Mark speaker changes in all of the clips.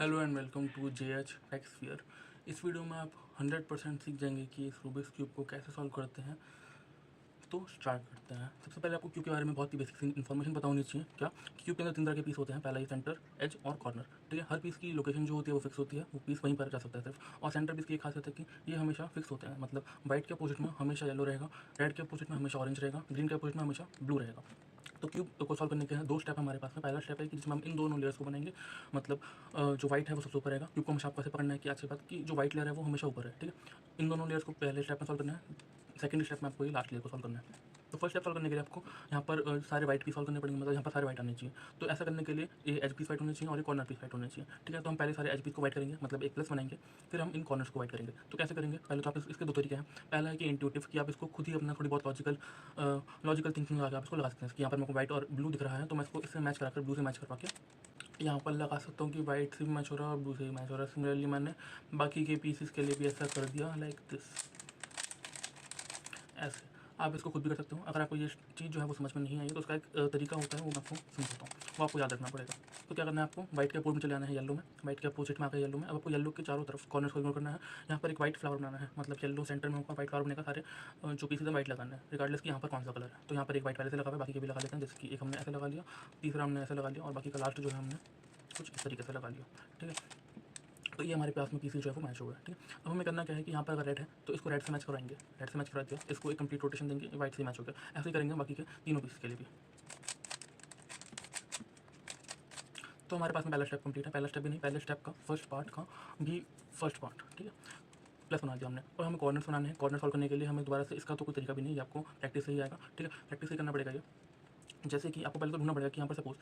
Speaker 1: Hello and welcome to JH Techsphere. इस वीडियो में आप 100% सीख जाएंगे कि इस रूबिक्स क्यूब को कैसे सॉल्व करते हैं। तो स्टार्ट करते हैं। सबसे पहले आपको क्यूब के बारे में बहुत ही बेसिक इन्फॉर्मेशन पता होनी चाहिए। क्या कि क्यूब के अंदर तीन तरह के पीस होते हैं। पहला ये सेंटर, एज और कॉर्नर। ठीक है, हर पीस की लोकेशन जो होती है वो फिक्स होती है, वो पीस वहीं पर जा सकता है सिर्फ। और सेंटर पीस की एक खासियत है कि ये हमेशा फिक्स होते हैं, मतलब व्हाइट के अपोजिट में हमेशा येलो रहेगा, रेड के अपोजिट में हमेशा ऑरेंज रहेगा, ग्रीन के अपोजिट में हमेशा ब्लू रहेगा। तो क्यूब को सॉल्व करने के हैं दो स्टेप हमारे पास में। पहला स्टेप है कि जिसमें हम इन दोनों लेयर्स को बनाएंगे, मतलब जो व्हाइट है वो सबसे ऊपर रहेगा। क्यूब को हमेशा आपको ऐसे पकड़ना है कि अच्छी बात कि जो व्हाइट लेयर है वो हमेशा ऊपर है। ठीक है, इन दोनों लेयर्स को पहले स्टेप में सॉल्व करना है। सेकंड स्टेप में आपको ये लास्ट लेयर को सॉल्व करना है। तो फर्स्ट स्टेप सॉल्व करने के लिए आपको यहाँ पर सारे व्हाइट पीस सॉल्व करने पड़ेंगे, मतलब यहाँ पर सारे व्हाइट आने चाहिए। तो ऐसा करने के लिए ये एज पीस व्हाइट होने चाहिए और ये कॉर्नर पीस व्हाइट होने चाहिए। ठीक है, तो हम पहले सारे एज पीस को व्हाइट करेंगे, मतलब एक प्लस बनाएंगे, फिर हम इन कॉर्नर्स को व्हाइट करेंगे। तो कैसे करेंगे? पहले तो आप इसके दो तरीके हैं। पहला है कि इंट्यूटिव, कि आप इसको खुद ही अपना थोड़ी बहुत लॉजिकल थिंकिंग लगा के आप इसको लगा सकते हैं कि यहाँ पर मेरे को व्हाइट और ब्लू दिख रहा है, तो मैं इसको इससे मैच कराकर ब्लू से मैच करवा के यहाँ पर लगा सकता हूँ कि व्हाइट से भी मैच हो रहा है और ब्लू से भी मैच हो रहा है। सिमिलरली मैंने बाकी के पीसेस के लिए भी ऐसा कर दिया, लाइक दिस, ऐसे। आप इसको खुद भी कर सकते हो। अगर आपको ये चीज़ जो है वो समझ में नहीं आई तो उसका एक तरीका होता है, वो मैं आपको समझाता हूँ, वो आपको याद रखना पड़ेगा। तो क्या करना है आपको, व्हाइट के अपोजिट में चले आना है येलो में, व्हाइट के अपोजिट में आकर येलो में। अब आपको येलो के चारों तरफ कॉर्नर्स को इग्नोर करना है। यहाँ पर एक व्हाइट फ्लावर बनाना है, मतलब येलो सेंटर में होगा, व्हाइट फ्लावर बनेगा, सारे जो पीसेज है व्हाइट लगाना है, रिगार्डलेस कि यहाँ पर कौन सा कलर है। तो यहाँ पर एक व्हाइट पहले से लगा हुआ है, बाकी के भी लगा लेते हैं। जैसे कि एक हमने ऐसे लगा लिया, तीसरा हमने ऐसे लगा लिया और बाकी का लास्ट जो है हमने कुछ इस तरीके से लगा लिया। ठीक है, तो ये हमारे पास में पीसेज जो है वो मैच हो गया। ठीक है, अब हमें करना क्या है कि यहाँ पर अगर रेड है तो इसको रेड से मैच कराएंगे, रेड से मैच करा दिया, इसको एक कंप्लीट रोटेशन देंगे, व्हाइट से मैच हो गया। ऐसे ही करेंगे बाकी के तीनों पीस के लिए भी। तो हमारे पास में पहला स्टेप कंप्लीट है। पहला स्टेप भी नहीं, पहले स्टेप का फर्स्ट पार्ट का भी फर्स्ट पार्ट। ठीक है, प्लस बना दिया हमने। और हमें कॉर्नर्स बनाने हैं। कॉर्नर सॉल्व करने के लिए हमें दोबारा से, इसका तो कोई तरीका भी नहीं है, आपको प्रैक्टिस से ही आएगा। ठीक है, प्रैक्टिस से करना पड़ेगा ये। जैसे कि आपको पहले तो ढूंढना पड़ेगा कि यहाँ पर सपोज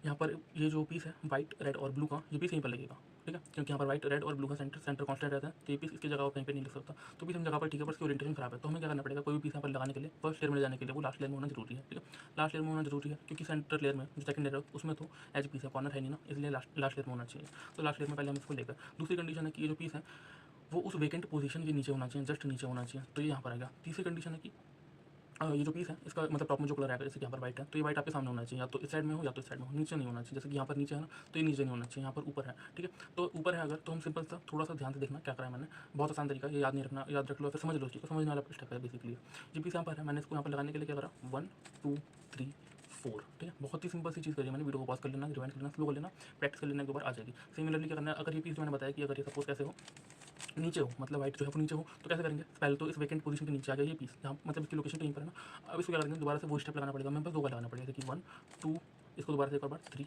Speaker 1: यहाँ पर ये जो पीस है व्हाइट रेड और ब्लू का, ये पीस यहीं पर लगेगा। ठीक है, क्योंकि यहाँ पर व्हाइट रेड और ब्लू का सेंटर कांस्टेंट रहता है, तो ये पीस इसकी जगह कहीं पर नहीं लग सकता। तो पीस हम जगह पर, ठीक है, पर इसकी ओरिएंटेशन खराब है। तो हमें क्या करना पड़ेगा, कोई भी पीस यहाँ पर लगाने के लिए फर्स्ट लेयर में ले जाने के लिए वो लास्ट लेयर में होना जरूरी है। ठीक है, लास्ट लेयर में होना जरूरी है क्योंकि सेंटर लेयर में जो सेकंड लेयर है उसमें तो एज पीस है, कॉर्नर है नहीं ना, इसलिए लास्ट लेयर में होना चाहिए। तो लास्ट लेयर में पहले हम इसको लेकर, दूसरी कंडीशन है कि ये जो पीस है वो उस वेकेंट पोजीशन के नीचे होना चाहिए, जस्ट नीचे होना चाहिए। तो ये यहाँ पर आएगा। तीसरी कंडीशन है कि ये जो पीस है इसका मतलब टॉप में जो कलर आएगा, जैसे कि यहाँ पर व्हाइट है तो ये व्हाइट आपके सामने होना चाहिए, या तो इस साइड में हो या तो इस साइड में हो, नीचे नहीं होना चाहिए। जैसे कि यहाँ पर नीचे है ना, तो ये नीचे नहीं होना चाहिए, यहाँ पर ऊपर है। ठीक है, तो ऊपर है अगर, तो हम सिंपल सा थोड़ा सा ध्यान से देखना क्या करा है मैंने। बहुत आसान तरीका, ये याद नहीं रखना, याद रख लो फिर समझ लो, चीज़ को समझने वाला स्टेप है बेसिकली। ये पीस यहाँ पर है, मैंने इसको यहाँ पर लगाने के लिए क्या करा, 1 2 3 4। ठीक है, बहुत ही सिंपल सी चीज़ करी है मैंने। वीडियो को पॉज कर लेना, रिवाइंड कर लेना, स्लो कर लेना, प्रैक्टिस कर लेना, एक दो बार आ जाएगी। सिमिलरली क्या करना है, अगर ये पीस जो मैंने बताया कि अगर ये सपोज कैसे हो, नीचे हो, मतलब व्हाइट जो है वो नीचे हो, तो कैसे करेंगे, पहले तो इस वेकेंट पोजीशन के नीचे आ गया ये पीस, जहाँ मतलब इसकी लोकेशन कहीं पर है ना। अब इसको क्या करेंगे, दोबारा से वो स्टेप लगाना पड़ेगा, मेरे पास दो बार लगाना पड़ेगा, जैसे कि 1 2, इसको दोबारा से एक और बार 3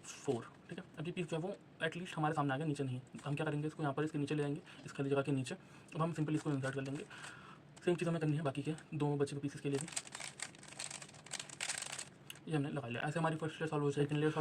Speaker 1: 4। ठीक है, अब ये पीस जो है वो एटलीस्ट हमारे सामने आ गया, नीचे नहीं। हम क्या करेंगे, इसको यहाँ पर इसके नीचे ले जाएंगे, इस खाली जगह के नीचे। अब हम सिंपल इसको इंसर्ट कर लेंगे। सेम चीज़ हमें करनी है बाकी के दो बचे हुए पीसेस के लिए भी। ये हमने लगा लिया। ऐसे हमारी फर्स्ट लेयर सॉल्व हो जाएगी। सेकंड लेयर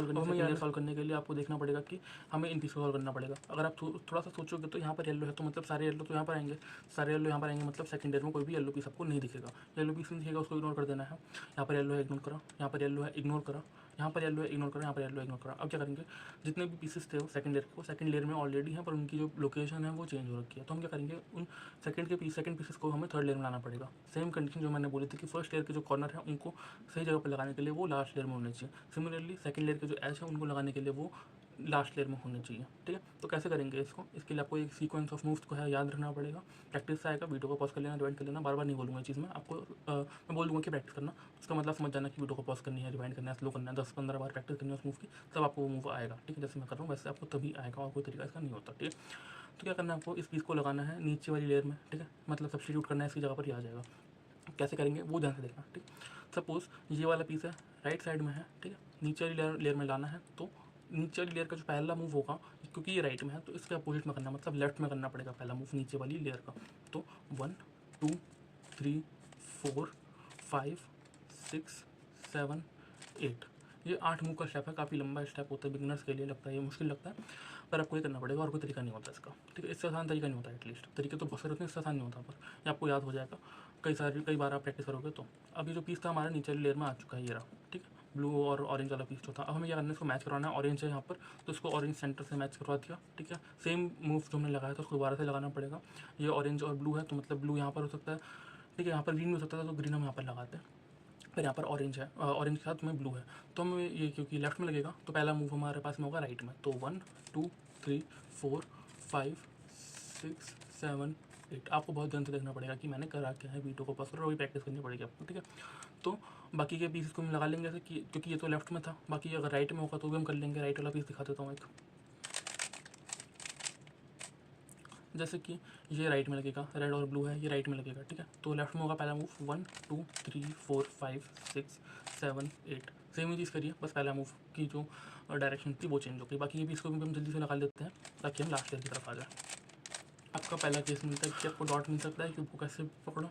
Speaker 1: सॉल्व करने के लिए आपको देखना पड़ेगा कि हमें इन पीस को सॉल्व करना पड़ेगा। अगर आप थोड़ा सा सोचोगे तो यहाँ पर येलो है, तो मतलब सारे येलो तो यहाँ पर आएंगे, सारे येलो यहाँ पर आएंगे, मतलब सेकंड लेयर में कोई भी येलो पीस आपको नहीं दिखेगा। येलो पीस नहीं दिखेगा, उसको इग्नोर कर देना है। यहाँ पर येलो है, इग्नोर करा, यहाँ पर येलो है, इग्नोर करा, यहाँ पर येलो है, इग्नोर करा, यहाँ पर येलो इग्नोर करा। अब क्या करेंगे, जितने भी पीसेस थे वो सेकंड लेयर को, सेकंड लेयर में ऑलरेडी हैं, पर उनकी जो लोकेशन है वो चेंज हो रखी है। तो हम क्या करेंगे, उन सेकंड पीसेस को हमें थर्ड लेयर में लाना पड़ेगा। सेम कंडीशन जो मैंने बोली थी कि फर्स्ट लेयर के जो कॉर्नर है उनको सही जगह पर लगाने के लिए वो लास्ट लेयर में होने चाहिए। सिमिलरली सेकंड लेयर के जो एज है उनको लगाने के लिए वो लास्ट लेयर में होने चाहिए। ठीक है, तो कैसे करेंगे इसको, इसके लिए आपको एक सीक्वेंस ऑफ मूव्स को है याद रखना पड़ेगा। प्रैक्टिस से आएगा, वीडियो को पॉज कर लेना, रिवाइंड कर लेना, बार बार नहीं बोलूँगा चीज़ में आपको। मैं बोल दूँगा कि प्रैक्टिस करना, उसका मतलब समझ जाना कि वीडियो को पॉज करनी है, रिवाइंड करना है, स्लो करना है, 10-15 बार प्रैक्टिस करनी है उस मूव की, तब आपको वो मूव आएगा। ठीक है, जैसे मैं कर रहा हूँ वैसे आपको तभी आएगा, और कोई तरीका इसका नहीं होता। ठीक है, तो क्या करना है आपको, इस पीस को लगाना है नीचे वाली लेयर में। ठीक है, मतलब सब्स्टिट्यूट करना है, इसकी जगह पर ही आ जाएगा। कैसे करेंगे वो ध्यान से देखना। ठीक, सपोज ये वाला पीस है, राइट साइड में है। ठीक है, नीचे वाली लेयर में लाना है, तो नीचे वाली लेयर का जो पहला मूव होगा, क्योंकि ये राइट में है तो इसके अपोजिट में करना, मतलब लेफ्ट में करना पड़ेगा पहला मूव नीचे वाली लेयर का। तो 1 2 3 4 5 6 7 8, ये 8 मूव का स्टेप है। काफ़ी लंबा स्टेप होता है, बिगिनर्स के लिए लगता है ये मुश्किल लगता है, पर आपको ये करना पड़ेगा, और कोई तरीका नहीं होता इसका। ठीक है, इससे आसान तरीका नहीं होता, एटलीस्ट तरीके तो बहुत सारे होते हैं, इससे आसान नहीं होता, पर ये आपको याद हो जाएगा कई बार आप प्रैक्टिस करोगे तो। अब ये जो पीस था हमारा नीचे वाली लेयर में आ चुका है, ये रहा। ठीक है, ब्लू और ऑरेंज वाला पीस जो था, अब हमें क्या करना है, इसको मैच करवाना है। ऑरेंज है यहाँ पर, तो इसको ऑरेंज सेंटर से मैच करवा दिया। ठीक है, सेम मूव जो हमने लगाया था उसको दोबारा से लगाना पड़ेगा। ये ऑरेंज और ब्लू है, तो मतलब ब्लू यहाँ पर हो सकता है। ठीक है, यहाँ पर ग्रीन हो सकता था, तो ग्रीन हम यहाँ पर लगाते हैं। फिर यहाँ पर ऑरेंज है, ऑरेंज के साथ में ब्लू है, तो हमें ये क्योंकि लेफ्ट में लगेगा तो पहला मूव हमारे पास में होगा राइट में। तो 1 2 3 4 5 6 7 8। आपको बहुत ध्यान से देखना पड़ेगा कि मैंने करा क्या है, वीडियो को पॉज करो, वही प्रैक्टिस करनी पड़ेगी आपको, ठीक है। तो बाकी के पीसेस को हम लगा लेंगे ऐसे कि, क्योंकि ये तो लेफ्ट में था, बाकी अगर राइट में होगा तो भी हम कर लेंगे। राइट वाला पीस दिखा देता हूँ एक, जैसे कि ये राइट में लगेगा, रेड और ब्लू है, ये राइट में लगेगा, ठीक है। तो लेफ्ट में होगा पहला मूव 1 2 3 4 5 6 7 8। सेम ही चीज़ करिए, बस पहला मूव की जो डायरेक्शन थी वो चेंज हो गई। बाकी ये भी इसको भी हम जल्दी से लगा लेते हैं ताकि हम लास्ट ईयर की तरफ आ जाए। आपका पहला केस मिलता है कि आपको डॉट मिल सकता है, क्यूब को कैसे पकड़ो,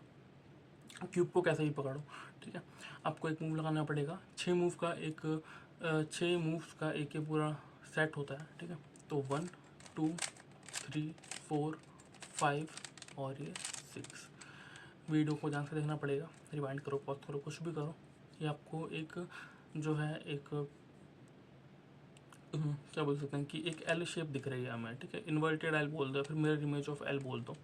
Speaker 1: क्यूब को कैसे ही पकड़ो, ठीक है। आपको एक मूव लगाना पड़ेगा, 6 मूव का एक 6 मूव्स का एक ये पूरा सेट होता है, ठीक है। तो 1 2 3 4 5 और ये 6। वीडियो को ध्यान से देखना पड़ेगा, रिवाइंड करो, पॉज करो, कुछ भी करो। ये आपको एक जो है एक क्या बोल सकते हैं कि एक एल शेप दिख रही है हमें, ठीक है। इन्वर्टेड एल बोल दो, फिर मिरर इमेज ऑफ एल बोल दो,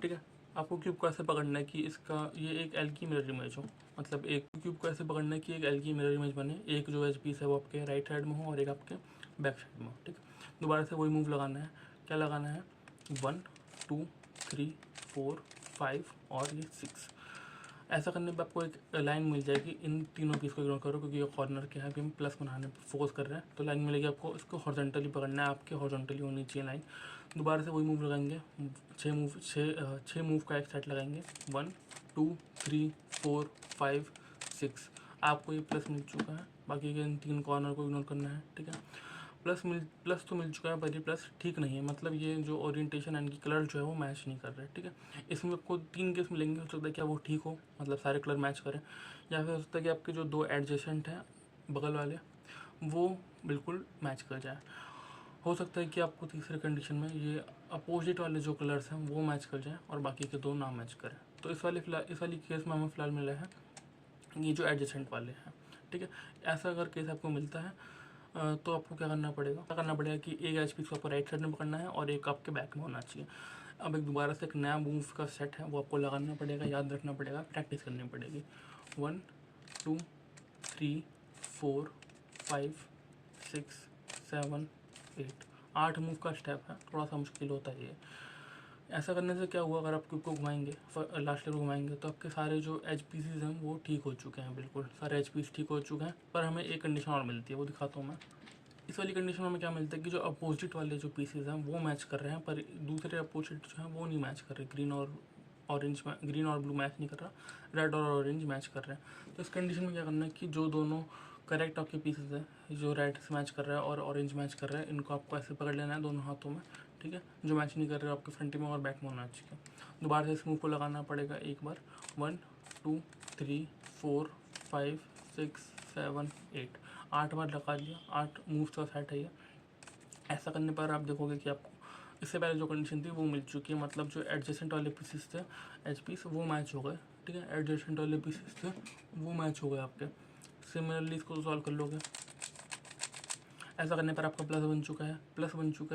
Speaker 1: ठीक है। आपको क्यूब को ऐसे पकड़ना है कि इसका ये एक एल की मिरर इमेज हो, मतलब एक क्यूब को ऐसे पकड़ना है कि एक एल की मिरर इमेज बने, एक जो एज पीस है वो आपके राइट साइड में हो और एक आपके बैक साइड में हो, ठीक है। दोबारा से वही मूव लगाना है, क्या लगाना है 1 2 3 4 5 और ये 6। ऐसा करने पर आपको एक लाइन मिल जाएगी। इन तीनों पीस को इग्नोर करो क्योंकि ये कॉर्नर के हैं, अभी हम प्लस बनाने पर फोकस कर रहे हैं। तो लाइन मिलेगी आपको, इसको हॉरिजॉन्टली पकड़ना है, आपके हॉरिजॉन्टली होनी चाहिए लाइन। दोबारा से वही मूव लगाएंगे, 6 मूव का एक सेट लगाएंगे, 1 2 3 4 5 6। आपको ये प्लस मिल चुका है, बाकी के इन 3 कॉर्नर को इग्नोर करना है, ठीक है। प्लस तो मिल चुका है, पर ये प्लस ठीक नहीं है, मतलब ये जो ओरिएंटेशन एंड की कलर जो है वो मैच नहीं कर रहे, ठीक है। इसमें आपको 3 केस मिलेंगे, हो सकता है कि वो ठीक हो, मतलब सारे कलर मैच करें, या फिर हो सकता है कि आपके जो 2 एडजेसेंट हैं बगल वाले वो बिल्कुल मैच कर जाए। हो सकता है कि आपको तीसरे कंडीशन में ये अपोजिट वाले जो कलर्स हैं वो मैच कर जाएँ और बाकी के 2 ना मैच करें। तो इस वाली केस में हमें फ़िलहाल मिला है ये जो एडजेसेंट वाले हैं, ठीक है। ऐसा अगर केस आपको मिलता है तो आपको क्या करना पड़ेगा कि एक एच पीस को आपको राइट साइड में पकड़ना है और एक आपके बैक में होना चाहिए। अब एक दोबारा से एक नया मूव का सेट है वो आपको लगाना पड़ेगा, याद रखना पड़ेगा, प्रैक्टिस करनी पड़ेगी। 1 2 3 4 5 6 7 8। 8 मूव का स्टेप है, थोड़ा सा मुश्किल होता है ये। ऐसा करने से क्या हुआ, अगर आप क्यूब को घुमाएंगे, लास्ट लेयर घुमाएंगे, तो आपके सारे जो एच पीसीज हैं वो ठीक हो चुके हैं, बिल्कुल सारे एच पीस ठीक हो चुके हैं। पर हमें एक कंडीशन और मिलती है, वो दिखाता हूँ मैं। इस वाली कंडीशन में हमें क्या मिलता है कि जो अपोजिट वाले जो पीसेज हैं वो मैच कर रहे हैं, पर दूसरे अपोजिट जो हैं वो नहीं मैच कर रहे। ग्रीन और ब्लू मैच नहीं कर रहा, रेड और ऑरेंज मैच कर रहे हैं। तो इस कंडीशन में क्या करना है कि जो दोनों करेक्ट आपके पीसेज हैं, जो रेड से मैच कर रहा है और ऑरेंज मैच कर रहा है, इनको आपको ऐसे पकड़ लेना है दोनों हाथों में, ठीक है। जो मैच नहीं कर रहे आपके फ्रंट में और बैक में होना चाहिए। दोबारा से इस मूव को लगाना पड़ेगा एक बार, 1 2 3 4 5 6 7 8। 8 बार लगा दिया, 8 मूव्स का सेट है ये। ऐसा करने पर आप देखोगे कि आपको इससे पहले जो कंडीशन थी वो मिल चुकी है, मतलब जो एडजेसेंट वाले पीसेस थे एच पीस वो मैच हो गए, ठीक है। एडजेसेंट वाले पीसेस थे वो मैच हो गए आपके। सिमिलरली इसको सॉल्व कर लोगे। ऐसा करने पर आपका प्लस बन चुका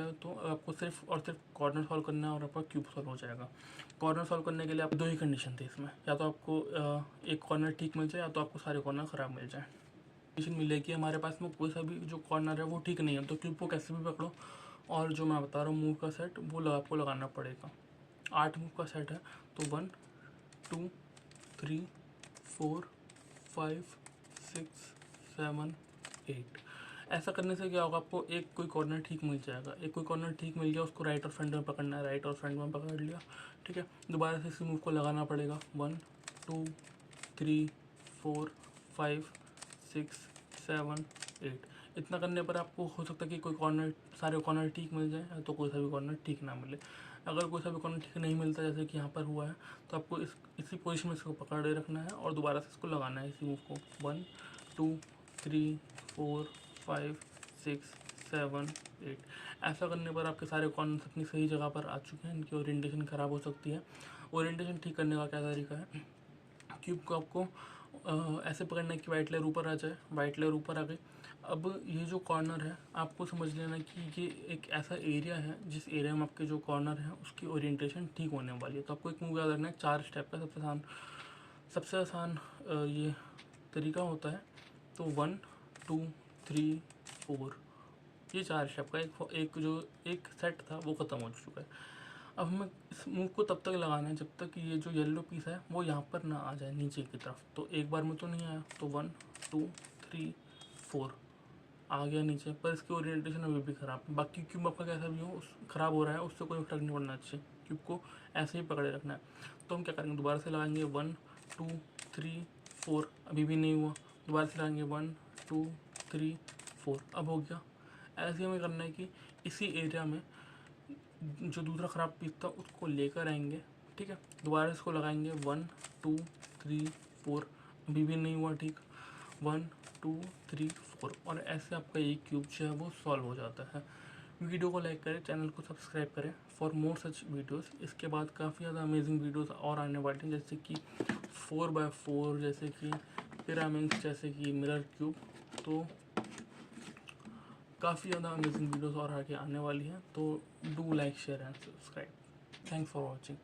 Speaker 1: है, तो आपको सिर्फ और सिर्फ कॉर्नर सॉल्व करना है और आपका क्यूब सॉल्व हो जाएगा। कॉर्नर सॉल्व करने के लिए आप 2 ही कंडीशन थे इसमें, या तो आपको एक कॉर्नर ठीक मिल जाए या तो आपको सारे कॉर्नर ख़राब मिल जाए। कंडीशन मिलेगी हमारे पास में कोई सा भी जो कॉर्नर है वो ठीक नहीं है, तो क्यूब को कैसे भी पकड़ो और जो मैं बता रहा हूँ मूव का सेट वो आपको लगाना पड़ेगा। 8 मूव का सेट है, तो 1 2 3 4 5 6 7 8। ऐसा करने से क्या होगा, आपको एक कोई कॉर्नर ठीक मिल जाएगा। एक कोई कॉर्नर ठीक मिल गया, उसको राइट और फ्रंट में पकड़ना है, राइट और फ्रंट में पकड़ लिया, ठीक है। दोबारा से इसी मूव को लगाना पड़ेगा, 1 2 3 4 5 6 7 8। इतना करने पर आपको हो सकता है कि कोई कॉर्नर, सारे कॉर्नर ठीक मिल जाए, तो कोई सा भी कॉर्नर ठीक ना मिले। अगर कोई सा भी कॉर्नर ठीक नहीं मिलता जैसे कि यहाँ पर हुआ है, तो आपको इसी पोजीशन में इसको पकड़े रखना है और दोबारा से इसको लगाना है इसी मूव को, 1 2 3 4 5 6 7 8। ऐसा करने पर आपके सारे कॉर्नर्स अपनी सही जगह पर आ चुके हैं। इनकी ओरिएंटेशन ख़राब हो सकती है। ओरिएंटेशन ठीक करने का क्या तरीका है, क्यूब को आपको ऐसे पकड़ना है कि वाइट लेयर ऊपर आ जाए। वाइट लेयर ऊपर आ गई। अब ये जो कॉर्नर है आपको समझ लेना कि ये एक ऐसा एरिया है जिस एरिया में आपके जो कॉर्नर है उसकी ओरिएंटेशन ठीक होने वाली है। तो आपको एक मूव याद रखना है, 4 स्टेप का सबसे आसान ये तरीका होता है। तो 1 2 3 4 ये 4 स्टेप का एक सेट था वो ख़त्म हो चुका है। अब हमें इस मूव को तब तक लगाना है जब तक कि ये जो येलो पीस है वो यहाँ पर ना आ जाए नीचे की तरफ। तो एक बार में तो नहीं आया, तो 1 2 3 4 आ गया नीचे, पर इसकी ओरिएंटेशन अभी भी ख़राब है। बाकी क्यूब आपका कैसा भी हो ख़राब हो रहा है उससे कोई फर्क नहीं पड़ना चाहिए, क्यूब को ऐसे ही पकड़े रखना है। तो हम क्या करेंगे, दोबारा से लगाएंगे 1 2 3 4, अभी भी नहीं हुआ, दोबारा से लगाएंगे 1 2 3 4, अब हो गया। ऐसे हमें करना है कि इसी एरिया में जो दूसरा ख़राब पीस था उसको लेकर आएंगे, ठीक है। दोबारा इसको लगाएंगे 1 2 3 4, अभी भी नहीं हुआ, ठीक, 1 2 3 4, और ऐसे आपका ये क्यूब जो है वो सॉल्व हो जाता है। वीडियो को लाइक करें, चैनल को सब्सक्राइब करें फॉर मोर सच वीडियोस। इसके बाद काफ़ी ज़्यादा अमेजिंग वीडियोस और आने वाले हैं, जैसे कि 4x4, जैसे कि पिरामिड्स, जैसे कि मिरर क्यूब। तो काफ़ी ज़्यादा अमेजिंग वीडियोस और आगे आने वाली हैं। तो do like share and subscribe. Thanks for watching.